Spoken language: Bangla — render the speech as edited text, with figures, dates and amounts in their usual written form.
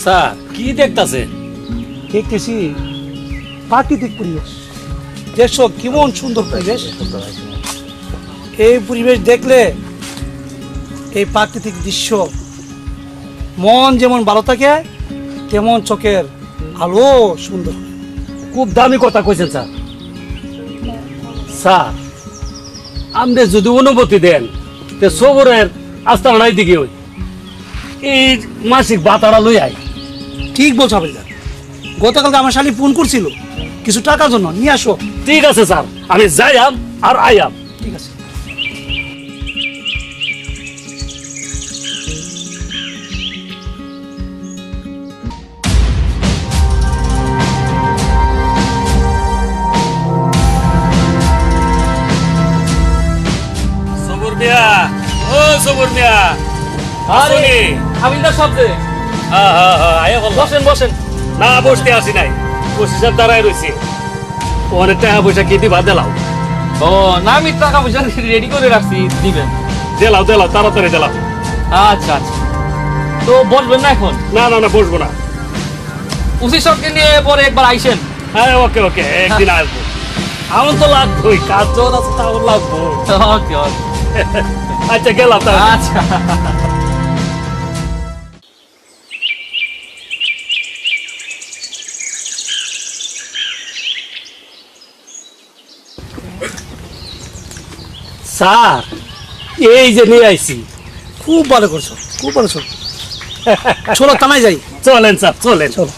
স্যার কি দেখতাছেন? দেখতেছি প্রাকৃতিক পরিবেশ। দেখছো কেমন সুন্দর পরিবেশ। এই পরিবেশ দেখলে এই প্রাকৃতিক দৃশ্য মন যেমন ভালো থাকে তেমন চোখের আলো সুন্দর। খুব দামি কথা কইছেন স্যার। স্যার আপনি যদি অনুমতি দেন তে সবরের আস্তানায় দিকে ওই এই মাসিক বাতাড়া লই আই। ঠিক বলছো হাবিলদার, গতকালকে আমার শালি ফোন করছিল কিছু টাকার জন্য, নিয়ে আসো। ঠিক আছে স্যার, আমি যাইয়াম আর আইয়াম। ঠিক আছে। সবর মিয়া, ও সবর মিয়া, আরে আসুনি। হাবিলদার শব্দে হ্যাঁ হ্যাঁ হ্যাঁ, আয়া বললাম। বসেন বসেন। না বসতে আসি নাই, বসে সব দাঁড়ায় রয়েছে। অনেক টাকা পয়সা কি দিবা দিলাও। ও না, আমি টাকা পয়সা রেডি করে রাখছি, দিবেন। দিলাও দিলাও, তাড়াতাড়ি দিলাও। আচ্ছা আচ্ছা, তো বসবেন না এখন? না না না, বসবো না। উসি সবকে নিয়ে পরে একবার আইসেন। হ্যাঁ ওকে ওকে, একদিন আসবো। আমার তো লাগবোই, কাজ যখন আছে তাও লাগবো। ওকে ওকে, আচ্ছা গেলাম তাহলে। আচ্ছা। স্যার এই যে নিয়ে আইছি। খুব ভালো করছো, খুব ভালো করছো। চলো থানায় যাই। চলেন স্যার চলেন। চলো।